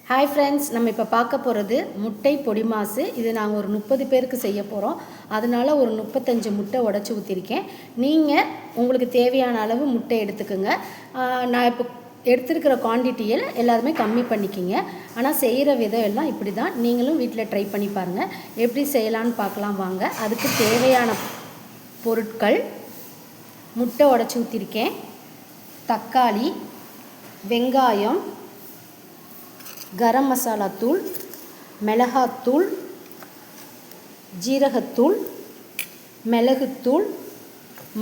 Hi friends, நம்ம இப்போ பார்க்க போகிறது முட்டை பொடி மாசு. இது நாங்கள் ஒரு 30 பேருக்கு செய்ய போகிறோம். அதனால ஒரு 35 முட்டை உடச்சி ஊற்றிருக்கேன். நீங்கள் உங்களுக்கு தேவையான அளவு முட்டை எடுத்துக்கோங்க. நான் இப்போ எடுத்துருக்கிற குவான்டிட்டியில் எல்லாருமே கம்மி பண்ணிக்கிங்க. ஆனால் செய்கிற விதம் எல்லாம் இப்படி தான். நீங்களும் வீட்டில் ட்ரை பண்ணி பாருங்கள். எப்படி செய்யலான்னு பார்க்கலாம் வாங்க. அதுக்கு தேவையான பொருட்கள்: முட்டை உடச்சி ஊற்றிருக்கேன், தக்காளி, வெங்காயம், கரம் மசாலா தூள், மிளகாத்தூள், ஜீரகத்தூள், மிளகுத்தூள்,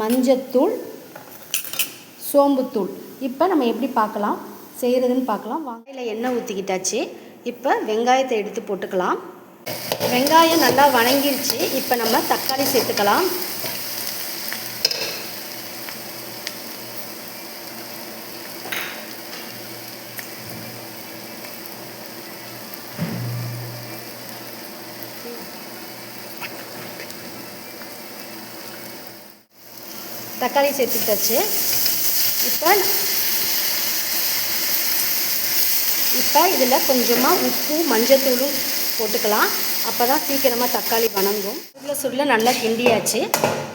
மஞ்சத்தூள், சோம்புத்தூள். இப்போ நம்ம எப்படி பார்க்கலாம் செய்கிறதுன்னு பார்க்கலாம் வாங்க. இதில் எண்ணெய் ஊற்றிக்கிட்டாச்சு. இப்போ வெங்காயத்தை எடுத்து போட்டுக்கலாம். வெங்காயம் நல்லா வணங்கிருச்சு. இப்போ நம்ம தக்காளி சேர்த்துக்கலாம். தக்காளி சேர்த்துட்டாச்சு. இப்போ இதில் கொஞ்சமாக உப்பு, மஞ்சத்தூளும் போட்டுக்கலாம். அப்போ தான் சீக்கிரமாக தக்காளி வணங்கும். சுருள நல்லா கிண்டியாச்சு.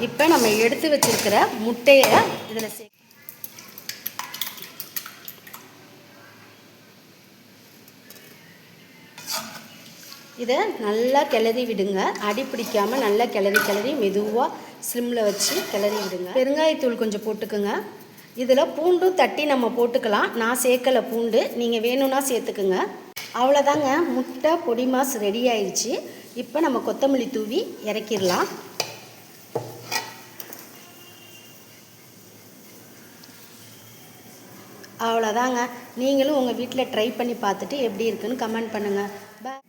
இப்போ நம்ம எடுத்து வச்சுருக்கிற முட்டையை இதில் இதை நல்லா கிளறி விடுங்க. அடி பிடிக்காமல் நல்லா கிளறி மெதுவாக ஸ்லிம்மில் வச்சு கிளறி விடுங்க. பெருங்காயத்தூள் கொஞ்சம் போட்டுக்குங்க. இதில் பூண்டும் தட்டி நம்ம போட்டுக்கலாம். நான் சேர்க்கலை பூண்டு, நீங்கள் வேணும்னா சேர்த்துக்குங்க. அவ்வளோதாங்க, முட்டை பொடி மாஸ் ரெடி ஆயிடுச்சு. இப்போ நம்ம கொத்தமல்லி தூவி இறக்கிடலாம். அவ்வளோதாங்க. நீங்களும் உங்கள் வீட்டில் ட்ரை பண்ணி பார்த்துட்டு எப்படி இருக்குன்னு கமெண்ட் பண்ணுங்கள். பாய்.